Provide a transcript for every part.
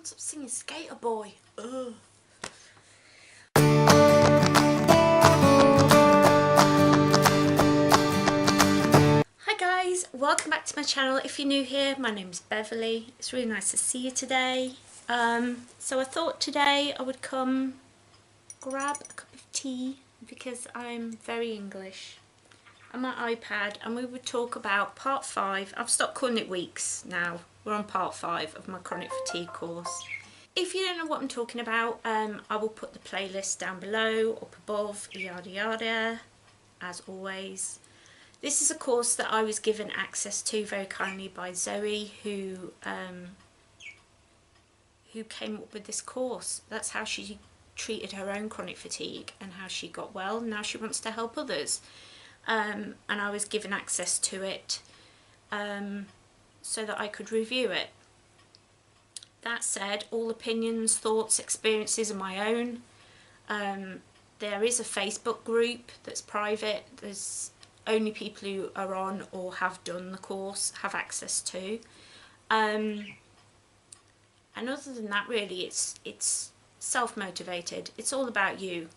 can't stop singing Skater Boy. Ugh. Hi guys, welcome back to my channel. If you're new here, my name is Beverly. It's really nice to see you today. So I thought today I would come grab a cup of tea because I'm very English on my iPad, and we would talk about part 5. I've stopped calling it weeks now. We're on part 5 of my chronic fatigue course. If you don't know what I'm talking about, I will put the playlist down below, up above, yada yada, as always. This is a course that I was given access to very kindly by Zoe, who came up with this course. That's how she treated her own chronic fatigue and how she got well. Now she wants to help others. And I was given access to it so that I could review it. That said, all opinions, thoughts, experiences are my own. There is a Facebook group that's private. There's only people who are on or have done the course have access to. And other than that, really, it's self-motivated. It's all about you,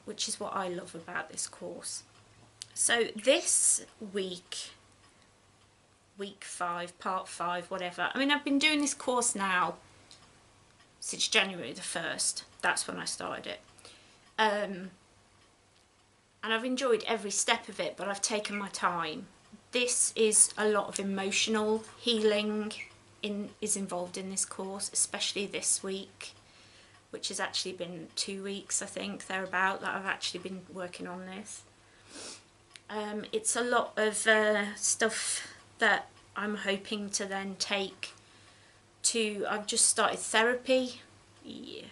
which is what I love about this course. So this week 5, part 5, whatever. I mean, I've been doing this course now since January the 1st. That's when I started it. And I've enjoyed every step of it, but I've taken my time. This is a lot of emotional healing is involved in this course, especially this week, which has actually been 2 weeks, I think, thereabout, that I've actually been working on this. It's a lot of stuff that I'm hoping to then take to, I've just started therapy. Yeah.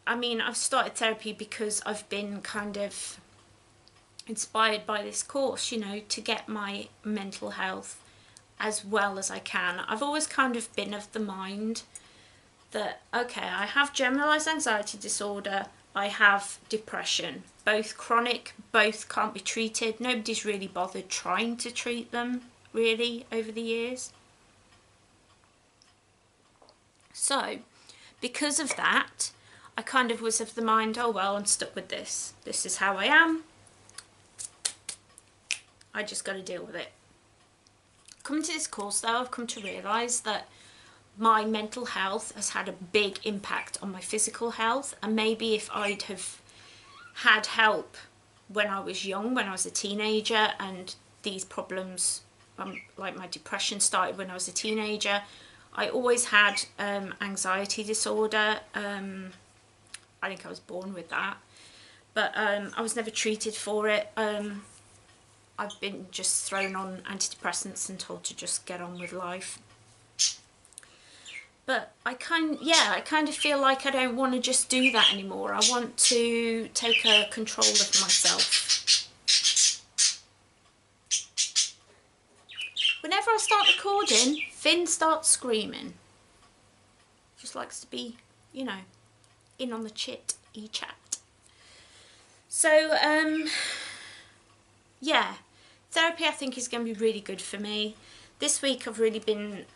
I've started therapy because I've been kind of inspired by this course, you know, to get my mental health as well as I can. I've always kind of been of the mind that, okay, I have generalised anxiety disorder, I have depression, both chronic, both can't be treated. Nobody's really bothered trying to treat them, really, over the years. So, because of that, I kind of was of the mind, oh well, I'm stuck with this. This is how I am. I just got to deal with it. Coming to this course, though, I've come to realise that my mental health has had a big impact on my physical health, and maybe if I'd have had help when I was young, when I was a teenager, and these problems, like my depression started when I was a teenager. I always had anxiety disorder. I think I was born with that, but I was never treated for it. I've been just thrown on antidepressants and told to just get on with life. But I kind of feel like I don't want to just do that anymore. I want to take control of myself. Whenever I start recording, Finn starts screaming. Just likes to be, you know, in on the chat. So, yeah, therapy I think is going to be really good for me. This week I've really been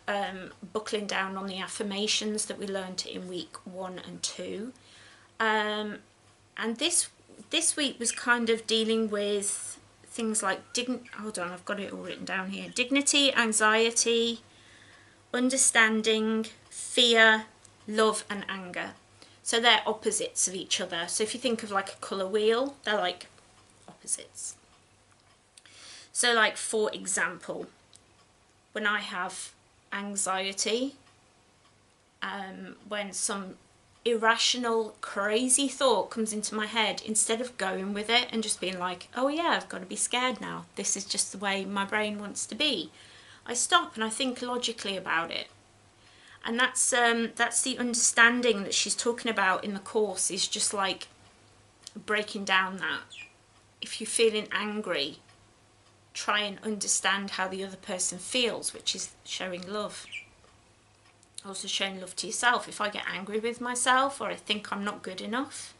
buckling down on the affirmations that we learned in week 1 and 2. And this week was kind of dealing with things like, hold on, I've got it all written down here. Dignity, anxiety, understanding, fear, love and anger. So they're opposites of each other. So if you think of like a colour wheel, they're like opposites. So like, for example, when I have anxiety, when some irrational, crazy thought comes into my head, instead of going with it and just being like, oh yeah, I've got to be scared now, this is just the way my brain wants to be, I stop and I think logically about it. And that's the understanding that she's talking about in the course, is just like breaking down that. If you're feeling angry, try and understand how the other person feels, which is showing love. Also showing love to yourself. If I get angry with myself or I think I'm not good enough,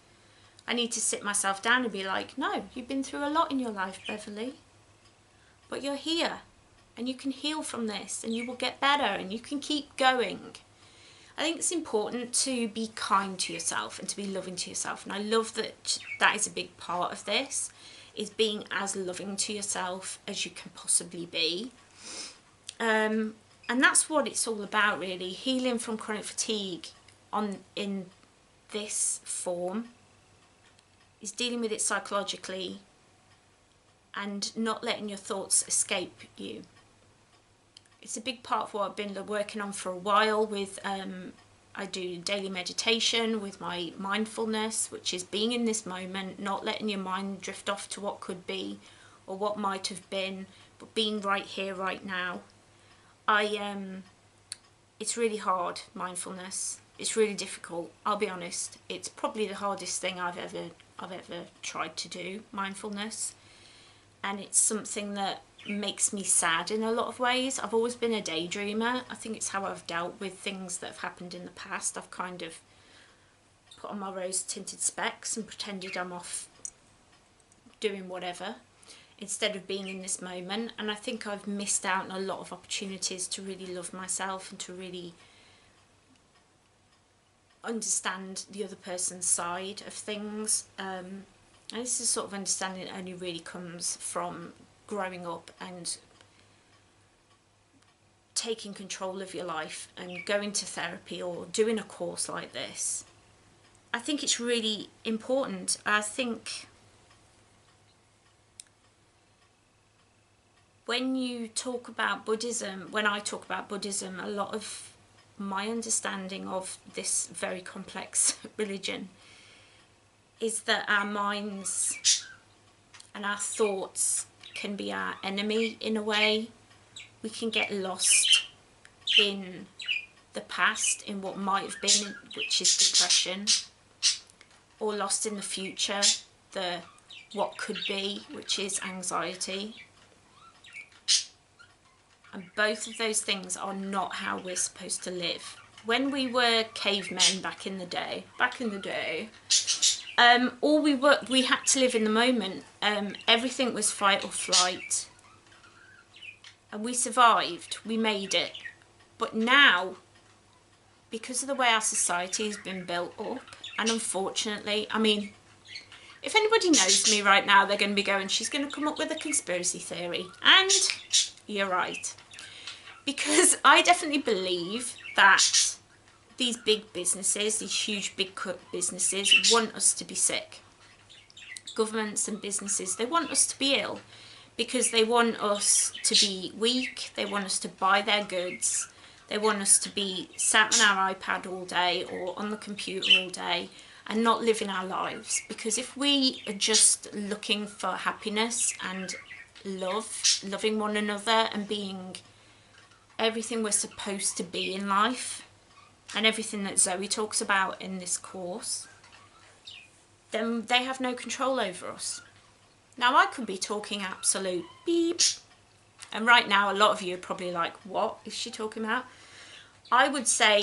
I need to sit myself down and be like, no, you've been through a lot in your life, Beverly, but you're here and you can heal from this and you will get better and you can keep going. I think it's important to be kind to yourself and to be loving to yourself. And I love that that is a big part of this, is being as loving to yourself as you can possibly be. And that's what it's all about, really. Healing from chronic fatigue in this form is dealing with it psychologically and not letting your thoughts escape you. It's a big part of what I've been working on for a while with, I do daily meditation with my mindfulness, which is being in this moment, not letting your mind drift off to what could be or what might have been, but being right here, right now. It's really hard, mindfulness. It's really difficult, I'll be honest. It's probably the hardest thing I've ever tried to do, mindfulness. And it's something that makes me sad in a lot of ways. I've always been a daydreamer. I think it's how I've dealt with things that have happened in the past. I've kind of put on my rose tinted specs and pretended I'm off doing whatever instead of being in this moment. And I think I've missed out on a lot of opportunities to really love myself and to really understand the other person's side of things. And this is sort of understanding that only really comes from growing up and taking control of your life and going to therapy or doing a course like this. I think it's really important. I think when you talk about Buddhism, when I talk about Buddhism, a lot of my understanding of this very complex religion is that our minds and our thoughts can be our enemy in a way. We can get lost in the past, in what might have been, which is depression, or lost in the future, the what could be, which is anxiety. And both of those things are not how we're supposed to live. When we were cavemen back in the day, we had to live in the moment. Everything was fight or flight, and we survived. We made it. But now, because of the way our society has been built up, and unfortunately, I mean, if anybody knows me right now, they're going to be going, she's going to come up with a conspiracy theory. And you're right, because I definitely believe that these big businesses, these huge big businesses, want us to be sick. Governments and businesses, they want us to be ill because they want us to be weak. They want us to buy their goods. They want us to be sat on our iPad all day or on the computer all day and not living our lives. Because if we are just looking for happiness and love, loving one another and being everything we're supposed to be in life, and everything that Zoe talks about in this course, then they have no control over us. Now, I could be talking absolute beep, and right now a lot of you are probably like, what is she talking about? I would say,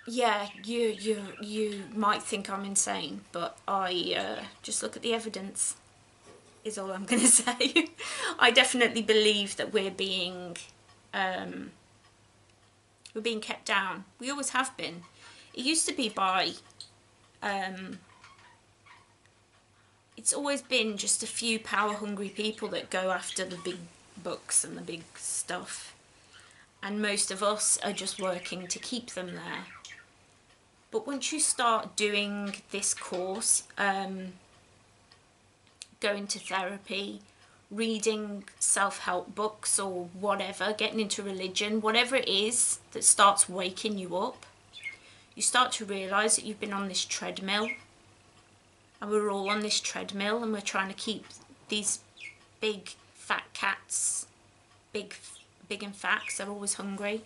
yeah, you might think I'm insane, but I just look at the evidence, is all I'm going to say. I definitely believe that we're being kept down. We always have been. It used to be by, it's always been just a few power-hungry people that go after the big bucks and the big stuff. And most of us are just working to keep them there. But once you start doing this course, going to therapy, reading self-help books or whatever, getting into religion, whatever it is that starts waking you up, you start to realise that you've been on this treadmill, and we're all on this treadmill, and we're trying to keep these big fat cats, big and fat, 'cause they're always hungry,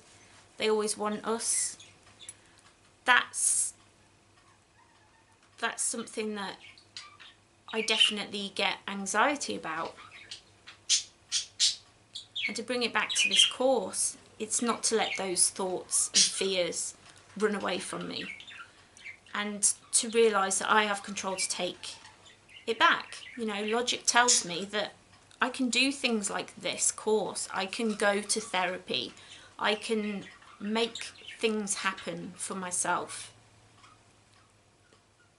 they always want us. That's something that I definitely get anxiety about. And to bring it back to this course, it's not to let those thoughts and fears run away from me, and to realise that I have control to take it back. You know, logic tells me that I can do things like this course. I can go to therapy. I can make things happen for myself.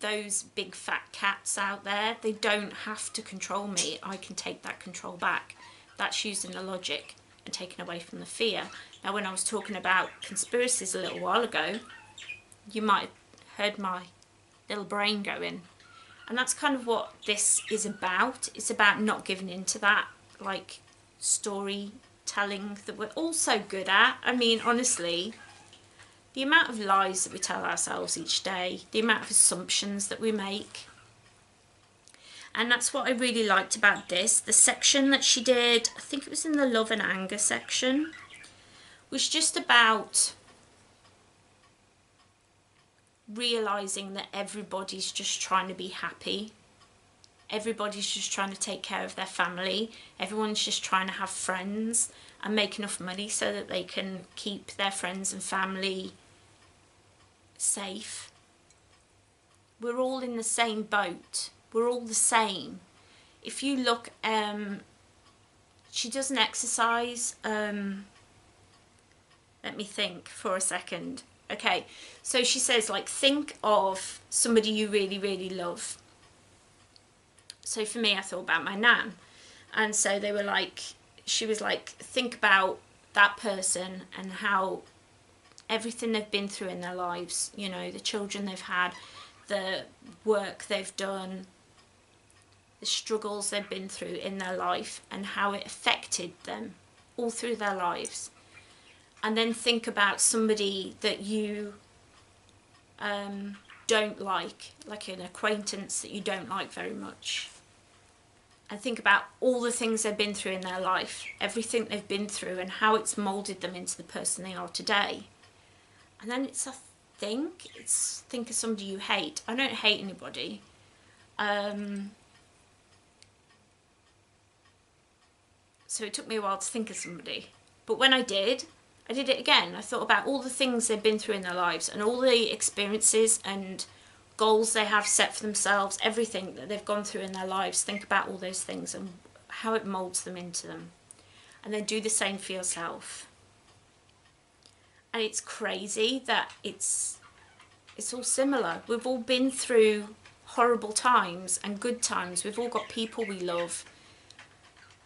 Those big fat cats out there, they don't have to control me. I can take that control back. That's using the logic and taken away from the fear. Now, when I was talking about conspiracies a little while ago, you might have heard my little brain going. And that's kind of what this is about. It's about not giving in to that, like, storytelling that we're all so good at. I mean, honestly, the amount of lies that we tell ourselves each day, the amount of assumptions that we make. And that's what I really liked about this. The section that she did, I think it was in the love and anger section, was just about realising that everybody's just trying to be happy. Everybody's just trying to take care of their family. Everyone's just trying to have friends and make enough money so that they can keep their friends and family safe. We're all in the same boat. We're all the same. If you look, she doesn't exercise. Let me think for a second. Okay, so she says, like, think of somebody you really, really love. So for me, I thought about my nan. And so they were like, she was like, think about that person and how everything they've been through in their lives, you know, the children they've had, the work they've done, the struggles they've been through in their life and how it affected them all through their lives. And then think about somebody that you don't like an acquaintance that you don't like very much. And think about all the things they've been through in their life, everything they've been through and how it's moulded them into the person they are today. And then it's think of somebody you hate. I don't hate anybody. So it took me a while to think of somebody. But when I did it again. I thought about all the things they've been through in their lives and all the experiences and goals they have set for themselves, everything that they've gone through in their lives. Think about all those things and how it moulds them into them. And then do the same for yourself. And it's crazy that it's all similar. We've all been through horrible times and good times. We've all got people we love.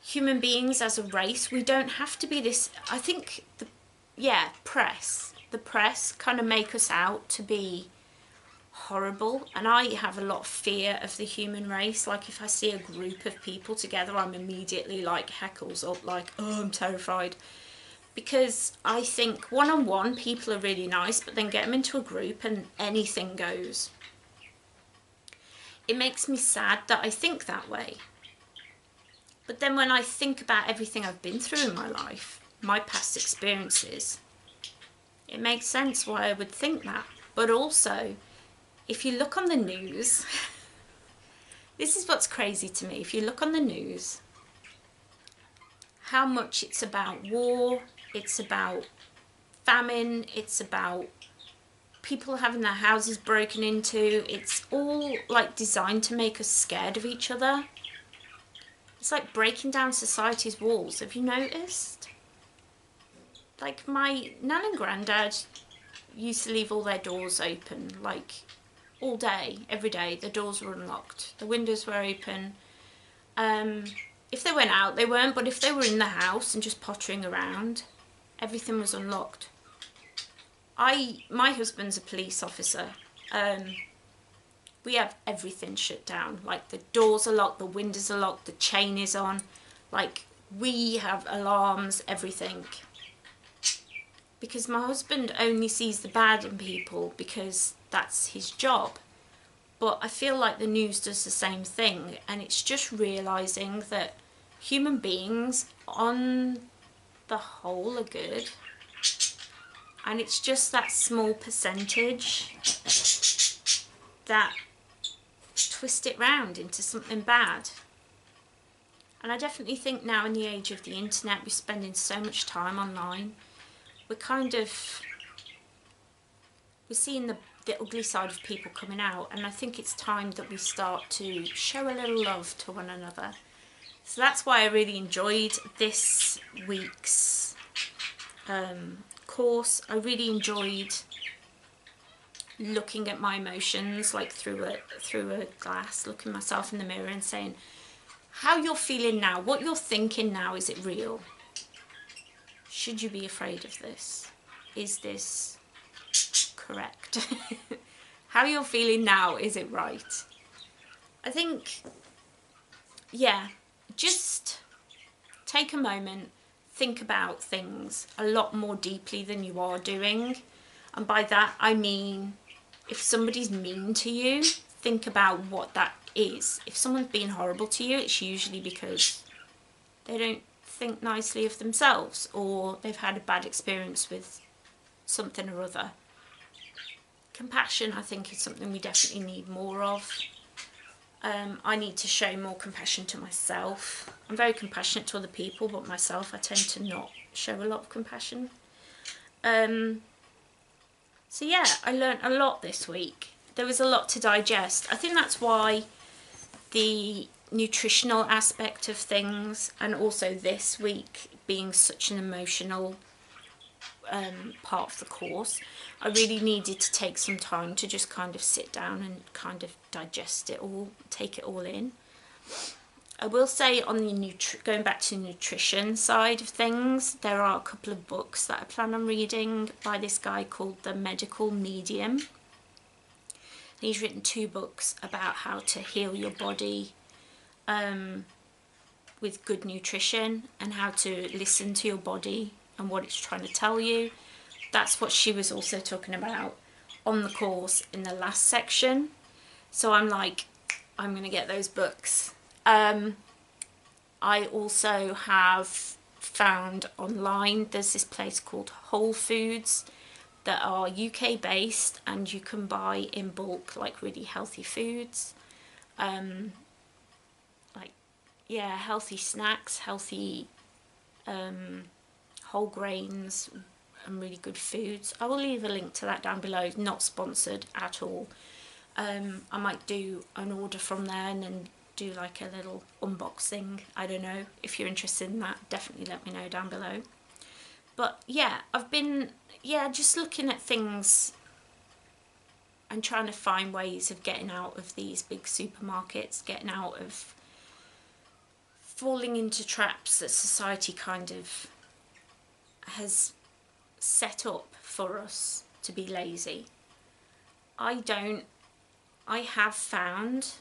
Human beings as a race, we don't have to be this. I think the press kind of make us out to be horrible, and I have a lot of fear of the human race. Like, if I see a group of people together, I'm immediately like heckles up, like, oh, I'm terrified. Because I think one-on-one people are really nice, but then get them into a group and anything goes. It makes me sad that I think that way. But then when I think about everything I've been through in my life, my past experiences, it makes sense why I would think that. But also, if you look on the news, this is what's crazy to me. If you look on the news, how much it's about war, it's about famine, it's about people having their houses broken into. It's all like designed to make us scared of each other. It's like breaking down society's walls. Have you noticed? Like, my nan and granddad used to leave all their doors open, like, all day, every day. The doors were unlocked. The windows were open. If they went out, they weren't, but if they were in the house and just pottering around, everything was unlocked. My husband's a police officer. We have everything shut down. Like, the doors are locked, the windows are locked, the chain is on. Like, we have alarms, everything. Because my husband only sees the bad in people because that's his job. But I feel like the news does the same thing, and it's just realising that human beings, on the whole, are good. And it's just that small percentage that twist it round into something bad. And I definitely think now, in the age of the internet, we're spending so much time online. We're seeing the ugly side of people coming out, and I think it's time that we start to show a little love to one another. So that's why I really enjoyed this week's course. I really enjoyed looking at my emotions, like through a glass, looking myself in the mirror and saying, how you're feeling now, what you're thinking now, is it real? Should you be afraid of this? Is this correct? How you're feeling now, is it right? I think, yeah, just take a moment, think about things a lot more deeply than you are doing. And by that I mean, if somebody's mean to you, think about what that is. If someone's being horrible to you, it's usually because they don't think nicely of themselves, or they've had a bad experience with something or other. Compassion, I think, is something we definitely need more of. I need to show more compassion to myself. I'm very compassionate to other people, but myself, I tend to not show a lot of compassion. So yeah, I learnt a lot this week. There was a lot to digest. I think that's why the nutritional aspect of things, and also this week being such an emotional part of the course, I really needed to take some time to just kind of sit down and kind of digest it all, take it all in. I will say, on the going back to the nutrition side of things, there are a couple of books that I plan on reading by this guy called The Medical Medium. He's written 2 books about how to heal your body with good nutrition, and how to listen to your body and what it's trying to tell you. That's what she was also talking about on the course in the last section. So I'm like, I'm going to get those books. I also have found online, there's this place called Whole Foods that are UK based, and you can buy in bulk like really healthy foods. Yeah, healthy snacks, healthy whole grains, and really good foods. I will leave a link to that down below. Not sponsored at all. I might do an order from there and then do like a little unboxing. I don't know. If you're interested in that, definitely let me know down below. But yeah, I've been just looking at things and trying to find ways of getting out of these big supermarkets, getting out of falling into traps that society kind of has set up for us to be lazy. I have found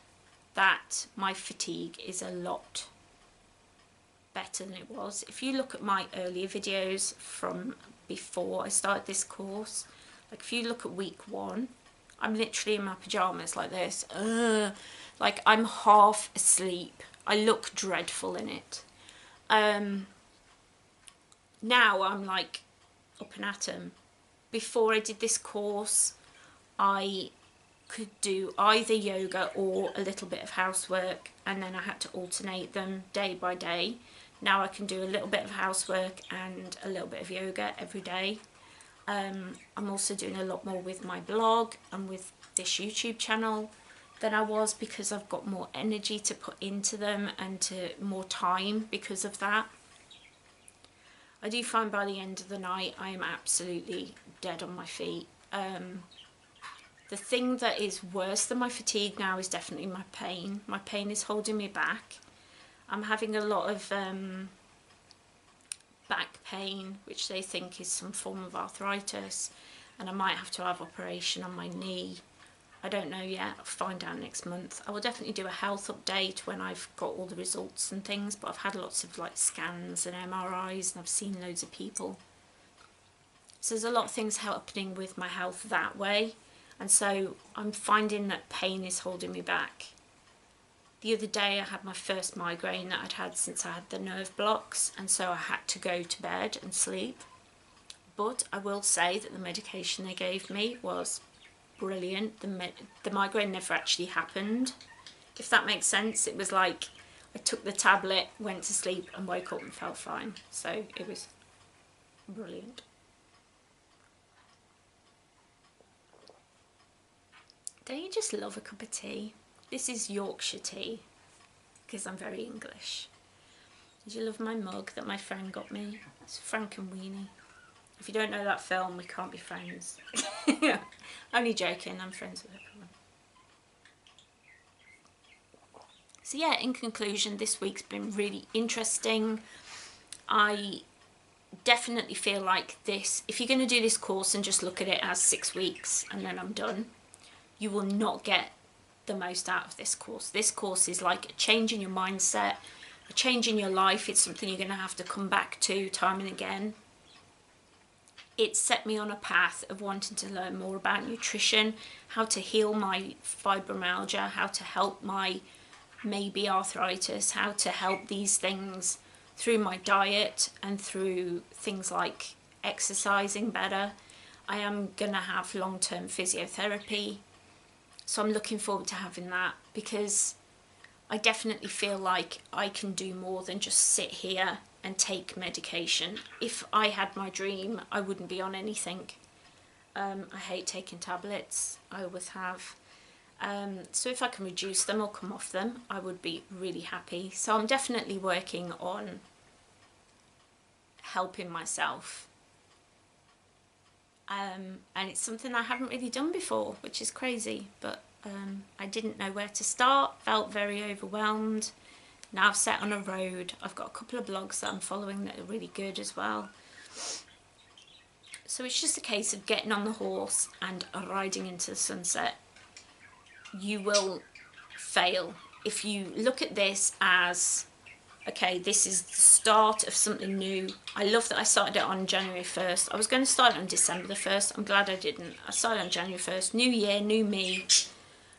that my fatigue is a lot better than it was. If you look at my earlier videos from before I started this course, like if you look at week 1, I'm literally in my pajamas like this, like I'm half asleep. I look dreadful in it. Now I'm like up and at 'em. Before I did this course, I could do either yoga or a little bit of housework, and then I had to alternate them day by day. Now I can do a little bit of housework and a little bit of yoga every day. I'm also doing a lot more with my blog and with this YouTube channel than I was, because I've got more energy to put into them and to more time because of that. I do find by the end of the night I am absolutely dead on my feet. The thing that is worse than my fatigue now is definitely my pain. My pain is holding me back. I'm having a lot of back pain, which they think is some form of arthritis, and I might have to have operation on my knee. I don't know yet. I'll find out next month. I will definitely do a health update when I've got all the results and things, but I've had lots of like scans and MRIs, and I've seen loads of people. So there's a lot of things happening with my health that way, and so I'm finding that pain is holding me back. The other day I had my first migraine that I'd had since I had the nerve blocks, and so I had to go to bed and sleep. But I will say that the medication they gave me was brilliant. The migraine never actually happened, if that makes sense. It was like I took the tablet, went to sleep and woke up and felt fine. So it was brilliant. Don't you just love a cup of tea? This is Yorkshire tea, because I'm very English. Did you love my mug that my friend got me? It's Frank and Weenie. If you don't know that film, we can't be friends. Only joking, I'm friends with everyone. So yeah, in conclusion, this week's been really interesting. I definitely feel like this, if you're going to do this course and just look at it as 6 weeks and then I'm done, you will not get the most out of this course. This course is like a change in your mindset, a change in your life. It's something you're going to have to come back to time and again. It set me on a path of wanting to learn more about nutrition, how to heal my fibromyalgia, how to help my maybe arthritis, how to help these things through my diet and through things like exercising better. I am going to have long-term physiotherapy, so I'm looking forward to having that, because I definitely feel like I can do more than just sit here and take medication. If I had my dream, I wouldn't be on anything. I hate taking tablets, I always have. So if I can reduce them or come off them, I would be really happy. So I'm definitely working on helping myself. And it's something I haven't really done before, which is crazy, but I didn't know where to start, felt very overwhelmed. Now I've set on a road. I've got a couple of blogs that I'm following that are really good as well. So it's just a case of getting on the horse and riding into the sunset. You will fail if you look at this as, okay, this is the start of something new. I love that I started it on January 1st. I was going to start it on December the 1st. I'm glad I didn't. I started on January 1st. New year, new me.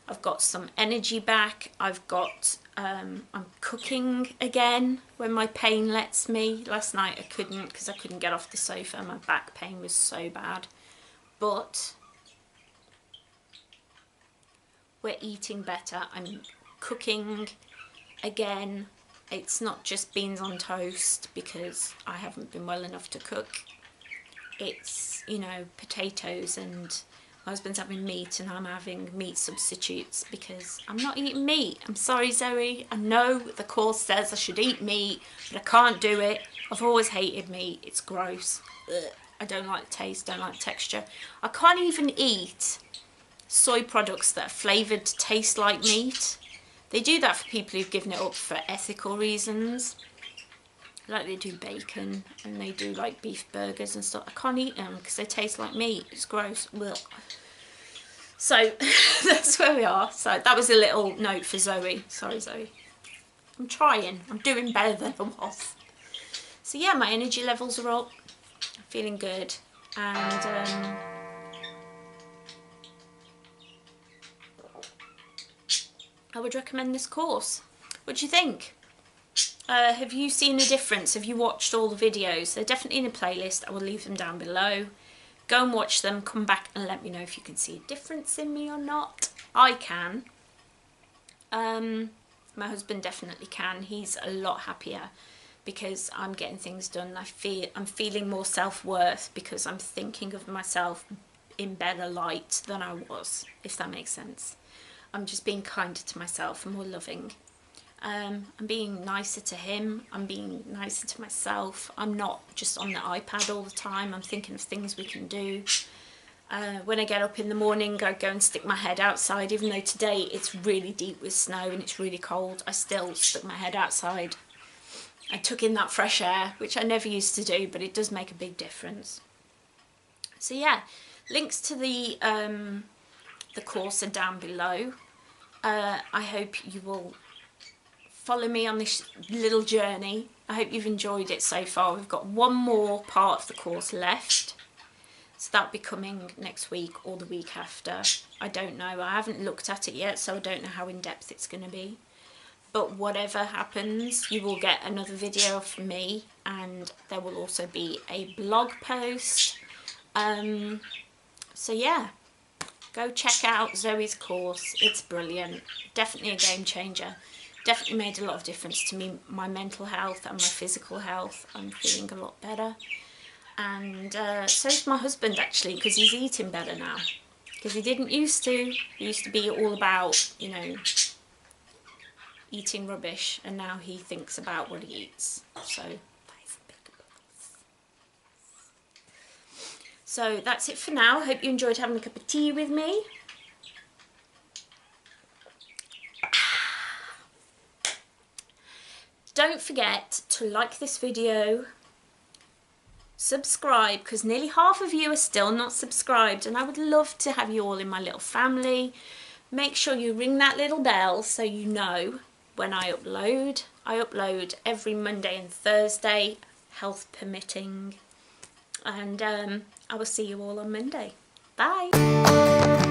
I've got some energy back. I've got, I'm cooking again when my pain lets me. Last night I couldn't because I couldn't get off the sofa. My back pain was so bad. But we're eating better. I'm cooking again. It's not just beans on toast because I haven't been well enough to cook. It's, you know, potatoes, and my husband's having meat and I'm having meat substitutes because I'm not eating meat. I'm sorry, Zoe. I know the course says I should eat meat, but I can't do it. I've always hated meat. It's gross. Ugh. I don't like the taste, don't like the texture. I can't even eat soy products that are flavoured to taste like meat. They do that for people who've given it up for ethical reasons. Like they do bacon and they do like beef burgers and stuff. I can't eat them because they taste like meat. It's gross. Ugh. So that's where we are. So that was a little note for Zoe. Sorry, Zoe. I'm trying. I'm doing better than I was. So yeah, my energy levels are up. I'm feeling good. And I would recommend this course. What do you think? Have you seen a difference? Have you watched all the videos? They're definitely in a playlist. I will leave them down below. Go and watch them. Come back and let me know if you can see a difference in me or not. I can. My husband definitely can. He's a lot happier because I'm getting things done. I'm feeling more self-worth because I'm thinking of myself in better light than I was, if that makes sense. I'm just being kinder to myself and more loving. I'm being nicer to him. I'm being nicer to myself. I'm not just on the iPad all the time. I'm thinking of things we can do. When I get up in the morning, I go and stick my head outside. Even though today it's really deep with snow and it's really cold, I still stick my head outside. I took in that fresh air, which I never used to do, but it does make a big difference. So yeah, links to the course are down below. I hope you will follow me on this little journey. I hope you've enjoyed it so far. We've got one more part of the course left. So that'll be coming next week or the week after. I don't know. I haven't looked at it yet, so I don't know how in-depth it's going to be. But whatever happens, you will get another video from me, and there will also be a blog post. So yeah, go check out Zoe's course. It's brilliant. Definitely a game changer. Definitely made a lot of difference to me, my mental health and my physical health. I'm feeling a lot better. And so's my husband, actually, because he's eating better now. Because he didn't used to. He used to be all about, you know, eating rubbish, and now he thinks about what he eats. So So that's it for now. I hope you enjoyed having a cup of tea with me. Don't forget to like this video, subscribe, because nearly half of you are still not subscribed, and I would love to have you all in my little family. Make sure you ring that little bell so you know when I upload. I upload every Monday and Thursday, health permitting, and I will see you all on Monday. Bye.